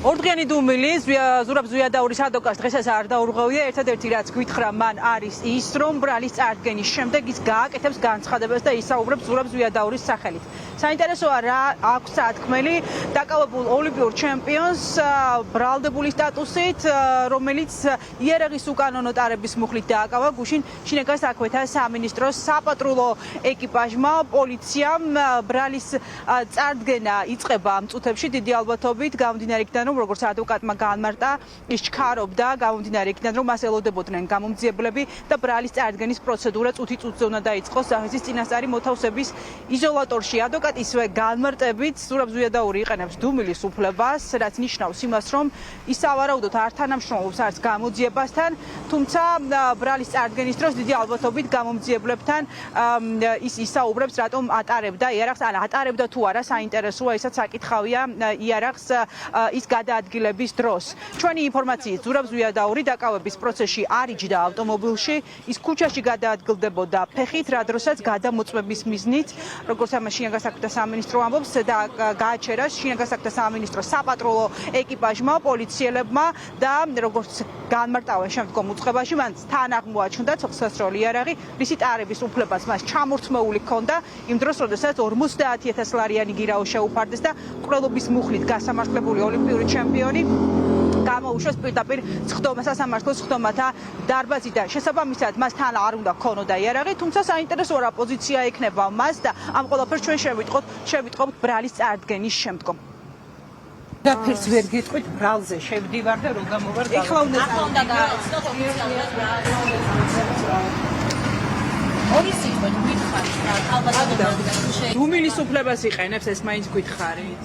ორდღიანი დუმილი ზურაბ ზვიადაურის ადვოკატს დღესაც არ დაურღვევია. ერთადერთი რაც გვითხრა მან არის ის, რომ ბრალის წარდგენის შემდეგ ის გააკეთებს განცხადებას და ისაუბრებს ზურაბ ზვიადაურის სახელით. საინტერესოა რა აქვს სათქმელი დაკავებულ ოლიმპიურ ჩემპიონს ბრალდებული სტატუსით, რომელიც იარაღის უკანონო ტარების მუხლით დააკავა გუშინ შინაგან საქმეთა სამინისტროს საპატრულო ეკიპაჟმა. პოლიციამ ბრალის წარდგენა იწყება ამ წუთებში დიდი ალბათობით გამომდინარე იქიდან, რომ როგორც ადვოკატმა გაანმარტა, ის ჩქარობდა გამომდინარე იქიდან, რომ მას ელოდებოდნენ გამომძიებლები და ბრალის წარდგენის პროცედურა წუთი-წუთზე უნდა დაიწყოს სახლის წინასწარი მოთავსების იზოლატორში. ადვოკატი ისევე განმარტებით ზურაბ ზვიადაური იყენებს დუმილის უფლებას, რაც ნიშნავს იმას, რომ ის სავარაუდოდ არ თანამშრომლობს არც გამოძიებასთან, თუმცა ბრალის წარდგენის დროს დიდი ალბათობით გამომძიებლებთან ის ისაუბრებს, რატომ ატარებდა იარაღს, ან ატარებდა თუ არა, საინტერესოა, ისაც საკითხავია იარაღს ის გადაადგილების დროს. ჩვენი ინფორმაციით ზურაბ ზვიადაური დაკავების პროცესში არ იჯდა ავტომობილში, ის ქუჩაში გადაადგილდებოდა ფეხით, რა დროსაც გადამოწმების მიზნით, როგორც ამას შინაგან საქმეთა სამინისტრო ამბობს და გააჩერა შინაგან საქმეთა სამინისტროს საპატრულო ეკიპაჟმა, პოლიციელებმა და როგორც განმარტავენ შემდგომ უწყებაში, მან თან აღმოაჩნდა ცოცხლსასროლი იარაღი, რისი ტარების უფლებას მას ჩამორთმეული ჰქონდა იმ დროს, როდესაც 50,000 ლარიანი გირაო შეუფარდეს და ყრელობის მუხლით გასამართლებული ოლიმპიური ჩემპიონი გამოუშვეს პირდაპირ სასამართლოს სხდომათა დარბაზიდან. შესაბამისად, მას თან არ უნდა ქონოდა იარაღი, თუმცა საინტერესოა რა პოზიცია ექნება მას და ამ ყველაფერს ჩვენ შევიტყობთ ბრალის წარდგენის შემდგომ.Აფერს ვერ გეტყვით, ბრალზე შევდივარ და რო გამოვარ. ეხლა უნდა გააცნოთ ოფიციალურად რა. ორი სიტყვით გითხარით რა, ალბათ შეიძლება. დუმილის უფლებას იყენებს, ეს მაინც გითხარით.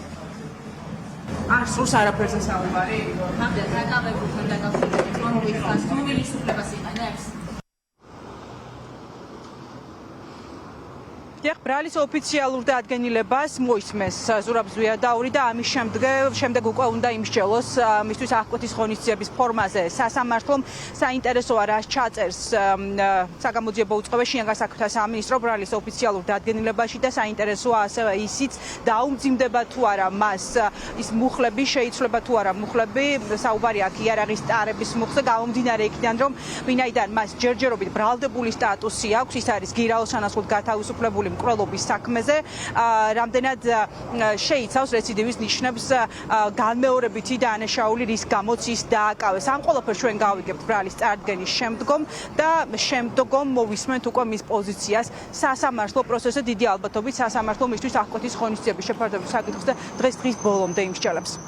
არ სურს არაფერზე საუბარი. მაგდენ დაკავებულთან დაკავშირებით რომ გითხარით, დუმილის უფლებას იყენებს. ბრალის ოფიციალურ დადგენილებას მოისმეს ზურაბ ზვიადაური და ამის შემდეგ უკვე უნდა იმსჯელოს მისთვის აღკვეთის ღონისძიების ფორმაზე სასამართლომ. საინტერესოა რას ჩაწერს საგამოძიებო უწყება შინაგან საქმეთა სამინისტრო ბრალის ოფიციალურ დადგენილებაში და საინტერესოა ასევე ისიც დაუმძიმდება თუ არა მას ის მუხლები, შეიცვლება თუ არა მუხლები, საუბარი აქ იარაღის ტარების მუხლზე გამომდინარე იქიდან, რომ ვინაიდან მას ჯერჯერობით ბრალდებული სტატუსი აქვს, ის არის გირაოს სანაცვლოდ გათავისუფლებული მკვლელობის საქმეზე, რამდენად შეიცავს რეციდივის ნიშნებს განმეორებითი დანაშაული, რის გამოც ის დააკავეს. ამ ყველაფერს ჩვენ გავიგებთ ბრალის წარდგენის შემდგომ და შემდგომ მოვისმენთ უკვე მის პოზიციას სასამართლო პროცესზე. დიდი ალბათობით სასამართლო მისთვის აღკვეთის ღონისძიების შეფარდების საკითხს და დღის ბოლომდე იმსჯელებს.